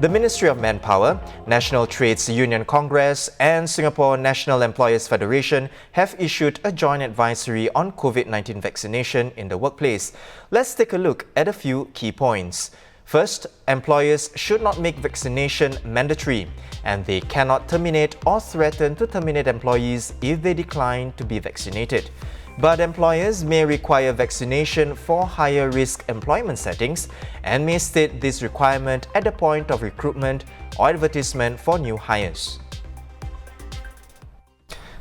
The Ministry of Manpower, National Trades Union Congress and Singapore National Employers Federation have issued a joint advisory on COVID-19 vaccination in the workplace. Let's take a look at a few key points. First, employers should not make vaccination mandatory, and they cannot terminate or threaten to terminate employees if they decline to be vaccinated. But employers may require vaccination for higher risk employment settings and may state this requirement at the point of recruitment or advertisement for new hires.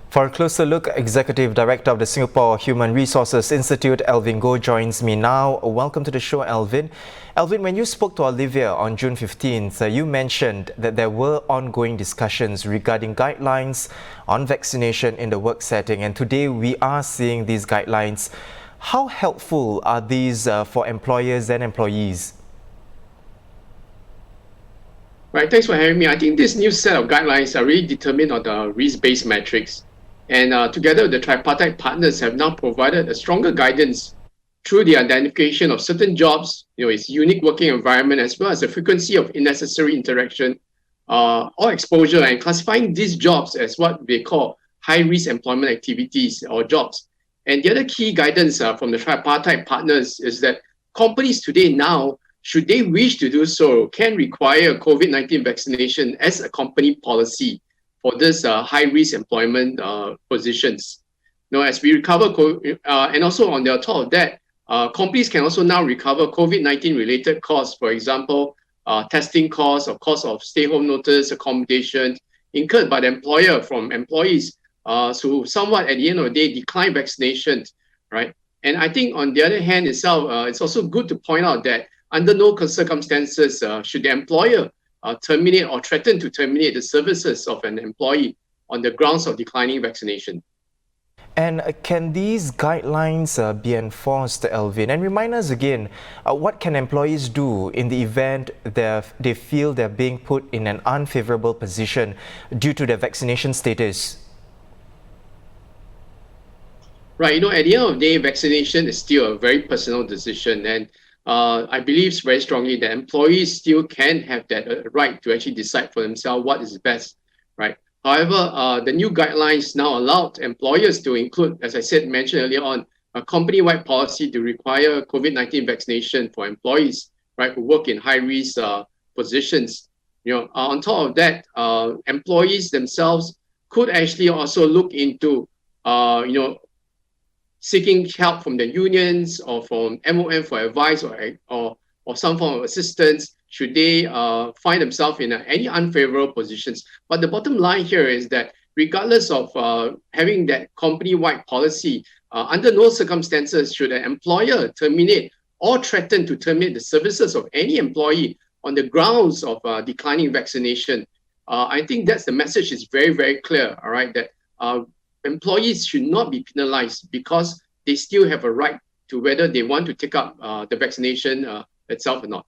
For a closer look, Executive Director of the Singapore Human Resources Institute, Alvin Goh, joins me now. Welcome to the show, Alvin. Alvin, when you spoke to Olivia on June 15th, you mentioned that there were ongoing discussions regarding guidelines on vaccination in the work setting, and today we are seeing these guidelines. How helpful are these for employers and employees? Right, thanks for having me. I think this new set of guidelines are really determined on the risk-based metrics. And together, the tripartite partners have now provided a stronger guidance through the identification of certain jobs, its unique working environment, as well as the frequency of unnecessary interaction or exposure, and classifying these jobs as what they call high-risk employment activities or jobs. And the other key guidance from the tripartite partners is that companies today now, should they wish to do so, can require COVID-19 vaccination as a company policy for this high-risk employment positions. As we recover, and also on the top of that, companies can also now recover COVID-19 related costs, for example, testing costs or costs of stay-home notice, accommodation incurred by the employer from employees who somewhat at the end of the day decline vaccination, right? And I think on the other hand itself, it's also good to point out that under no circumstances should the employer terminate or threaten to terminate the services of an employee on the grounds of declining vaccination. And can these guidelines be enforced, Alvin? And remind us again, what can employees do in the event they feel they're being put in an unfavorable position due to their vaccination status? Right, at the end of the day, vaccination is still a very personal decision, and I believe very strongly that employees still can have that right to actually decide for themselves what is best, right? However, the new guidelines now allowed employers to include, as I mentioned earlier on, a company-wide policy to require COVID-19 vaccination for employees, right, who work in high-risk positions. On top of that, employees themselves could actually also look into, seeking help from the unions or from MOM for advice or some form of assistance should they find themselves in any unfavorable positions. But the bottom line here is that regardless of having that company-wide policy, under no circumstances should an employer terminate or threaten to terminate the services of any employee on the grounds of declining vaccination. I think that's the message is very, very clear, all right, that employees should not be penalized because they still have a right to whether they want to take up the vaccination itself or not.